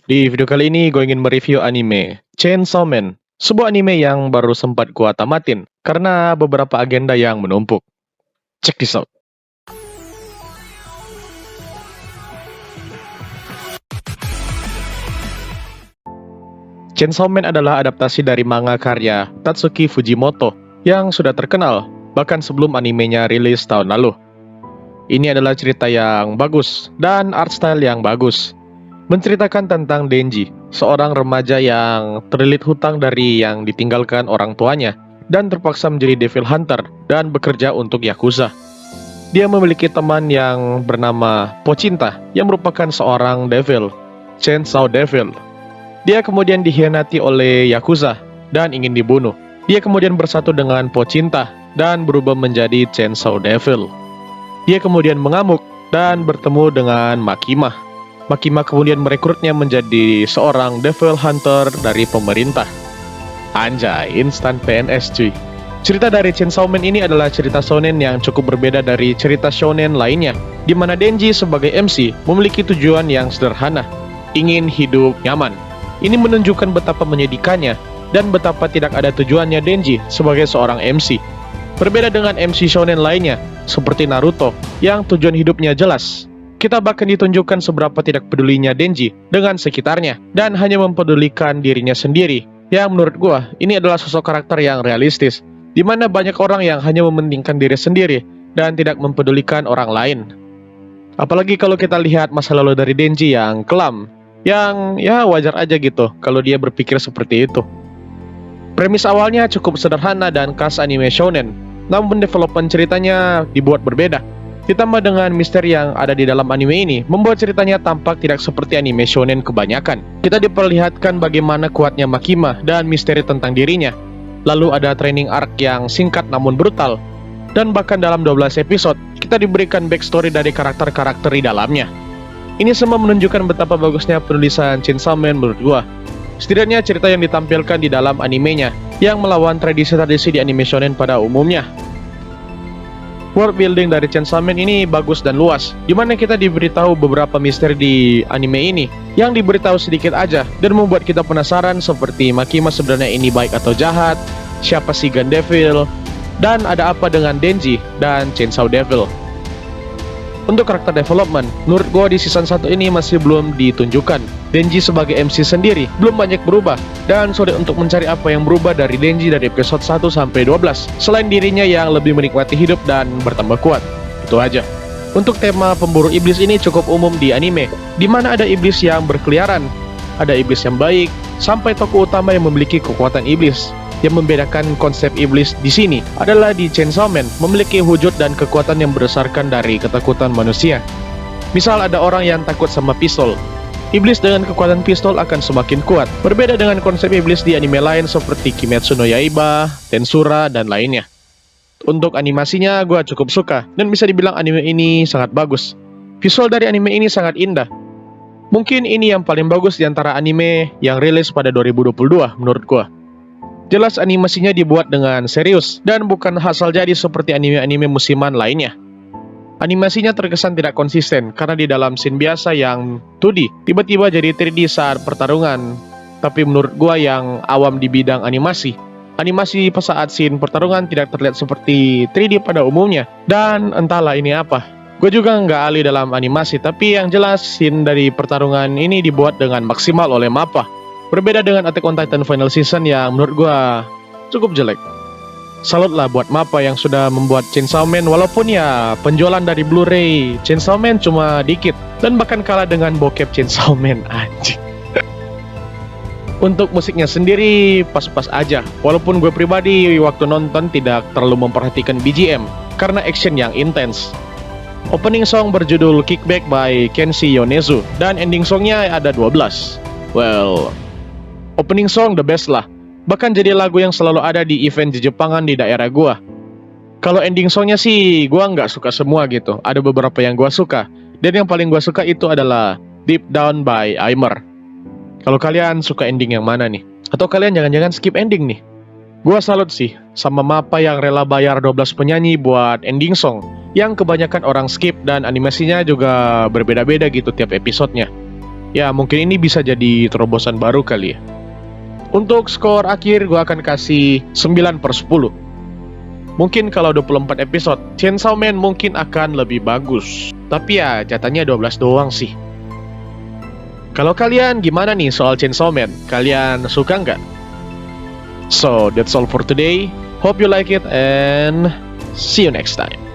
Di video kali ini gue ingin mereview anime Chainsaw Man, sebuah anime yang baru sempat gue tamatin karena beberapa agenda yang menumpuk. Check this out. Chainsaw Man adalah adaptasi dari manga karya Tatsuki Fujimoto yang sudah terkenal bahkan sebelum animenya rilis tahun lalu. Ini adalah cerita yang bagus dan art style yang bagus. Menceritakan tentang Denji, seorang remaja yang terlilit hutang dari yang ditinggalkan orang tuanya dan terpaksa menjadi devil hunter dan bekerja untuk Yakuza. Dia memiliki teman yang bernama Pocinta yang merupakan seorang devil, Chainsaw Devil. Dia kemudian dikhianati oleh Yakuza dan ingin dibunuh. Dia kemudian bersatu dengan Pocinta dan berubah menjadi Chainsaw Devil. Dia kemudian mengamuk dan bertemu dengan Makima. Makima kemudian merekrutnya menjadi seorang devil hunter dari pemerintah. Anjay, instan PNS cuy. Cerita dari Chainsaw Man ini adalah cerita shonen yang cukup berbeda dari cerita shonen lainnya, di mana Denji sebagai MC memiliki tujuan yang sederhana, ingin hidup nyaman. Ini menunjukkan betapa menyedihkannya dan betapa tidak ada tujuannya Denji sebagai seorang MC. Berbeda dengan MC shonen lainnya, seperti Naruto, yang tujuan hidupnya jelas. Kita bahkan ditunjukkan seberapa tidak pedulinya Denji dengan sekitarnya, dan hanya mempedulikan dirinya sendiri. Yang menurut gua, ini adalah sosok karakter yang realistis, di mana banyak orang yang hanya mementingkan diri sendiri, dan tidak mempedulikan orang lain. Apalagi kalau kita lihat masa lalu dari Denji yang kelam, yang ya wajar aja gitu, kalau dia berpikir seperti itu. Premis awalnya cukup sederhana dan khas anime shonen, namun development ceritanya dibuat berbeda. Ditambah dengan misteri yang ada di dalam anime ini, membuat ceritanya tampak tidak seperti anime shonen kebanyakan. Kita diperlihatkan bagaimana kuatnya Makima dan misteri tentang dirinya. Lalu ada training arc yang singkat namun brutal. Dan bahkan dalam 12 episode, kita diberikan backstory dari karakter-karakter di dalamnya. Ini semua menunjukkan betapa bagusnya penulisan Chainsaw Man menurut gua. Setidaknya cerita yang ditampilkan di dalam animenya, yang melawan tradisi-tradisi di anime shonen pada umumnya. World building dari Chainsaw Man ini bagus dan luas, di mana kita diberitahu beberapa misteri di anime ini yang diberitahu sedikit aja dan membuat kita penasaran seperti Makima sebenarnya ini baik atau jahat, siapa si Gun Devil, dan ada apa dengan Denji dan Chainsaw Devil. Untuk karakter development, menurut gue di season 1 ini masih belum ditunjukkan. Denji sebagai MC sendiri belum banyak berubah, dan sulit untuk mencari apa yang berubah dari Denji dari episode 1 sampai 12, selain dirinya yang lebih menikmati hidup dan bertambah kuat. Itu aja. Untuk tema pemburu iblis ini cukup umum di anime, di mana ada iblis yang berkeliaran, ada iblis yang baik, sampai tokoh utama yang memiliki kekuatan iblis. Yang membedakan konsep iblis di sini adalah di Chainsaw Man memiliki wujud dan kekuatan yang berdasarkan dari ketakutan manusia. Misal ada orang yang takut sama pistol. Iblis dengan kekuatan pistol akan semakin kuat. Berbeda dengan konsep iblis di anime lain seperti Kimetsu no Yaiba, Tensura, dan lainnya. Untuk animasinya gue cukup suka dan bisa dibilang anime ini sangat bagus. Visual dari anime ini sangat indah. Mungkin ini yang paling bagus di antara anime yang rilis pada 2022 menurut gue. Jelas animasinya dibuat dengan serius dan bukan asal jadi seperti anime-anime musiman lainnya. Animasinya terkesan tidak konsisten karena di dalam scene biasa yang 2D tiba-tiba jadi 3D saat pertarungan. Tapi menurut gua yang awam di bidang animasi pas saat scene pertarungan tidak terlihat seperti 3D pada umumnya. Dan entahlah ini apa. Gue juga nggak ahli dalam animasi, tapi yang jelas scene dari pertarungan ini dibuat dengan maksimal oleh MAPPA. Berbeda dengan Attack on Titan Final Season yang menurut gua cukup jelek. Salut lah buat MAPPA yang sudah membuat Chainsaw Man, walaupun ya penjualan dari Blu-ray Chainsaw Man cuma dikit dan bahkan kalah dengan bokep Chainsaw Man anjing. Untuk musiknya sendiri pas-pas aja, walaupun gue pribadi waktu nonton tidak terlalu memperhatikan BGM karena action yang intens. Opening song berjudul Kickback by Kenshi Yonezu dan ending songnya ada 12. Well, opening song the best lah. Bahkan jadi lagu yang selalu ada di event Jepangan di daerah gua. Kalau ending songnya sih gua nggak suka semua gitu. Ada beberapa yang gua suka. Dan yang paling gua suka itu adalah Deep Down by Aimer. Kalau kalian suka ending yang mana nih? Atau kalian jangan-jangan skip ending nih? Gua salut sih sama MAPPA yang rela bayar 12 penyanyi buat ending song yang kebanyakan orang skip dan animasinya juga berbeda-beda gitu tiap episodenya. Ya, mungkin ini bisa jadi terobosan baru kali ya. Untuk skor akhir gue akan kasih 9/10. Mungkin kalau 24 episode, Chainsaw Man mungkin akan lebih bagus. Tapi ya, jatahnya 12 doang sih. Kalau kalian gimana nih soal Chainsaw Man? Kalian suka nggak? So, that's all for today. Hope you like it and see you next time.